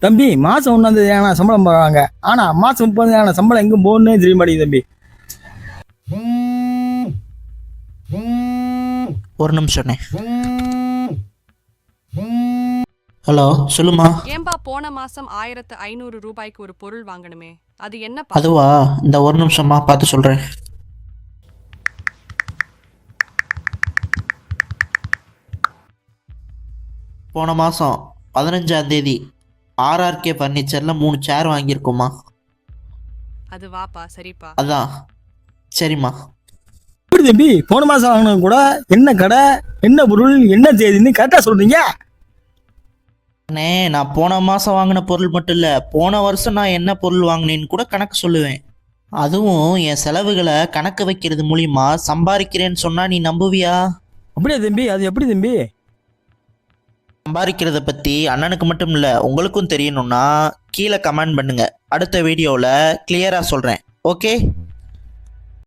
தம்பி மாசம் 1 சம்பளம் போடுறாங்க. ஆனா மாசம் 30 சம்பளம் எங்க போகணுன்னே தெரிய மாட்டேங்குது தம்பி. ஒரு நிமிஷம்ண்ணே. ஹலோ, சொல்லுமா. ஏன்பா போன மாசம் 1500 ரூபாய்க்கு ஒரு பொருள் வாங்கணுமே, அது என்னப்பா? அதுவா, இந்த ஒரு நிமிஷமா பார்த்து சொல்கிறேன். போன மாதம் 15ஆம் தேதி ஆர்ஆர்கே ஃபர்னிச்சரில் 3 சேர் வாங்கியிருக்கோம்மா. அது வாப்பா, சரிப்பா. அதான். சரிம்மா. எப்படி தம்பி போன மாசம் வாங்கினது கூட என்ன கடை, என்ன பொருள், என்ன தேதின்னு கரெக்டா சொல்றீங்க? அண்ணே, நான் போன மாதம் வாங்கின பொருள் மட்டும் இல்லை, போன வருஷம் நான் என்ன பொருள் வாங்கினேன்னு கூட கணக்கு சொல்லுவேன். அதுவும் என் செலவுகளை கணக்கு வைக்கிறது மூலியமா சம்பாதிக்கிறேன்னு சொன்னா நீ நம்புவியா? அப்படியா தம்பி? அது எப்படி தம்பி? சம்பாதிக்கிறத பற்றி அண்ணனுக்கு மட்டும் இல்லை, உங்களுக்கும் தெரியணும்னா கீழே கமெண்ட் பண்ணுங்க. அடுத்த வீடியோவில் கிளியராக சொல்கிறேன். ஓகே.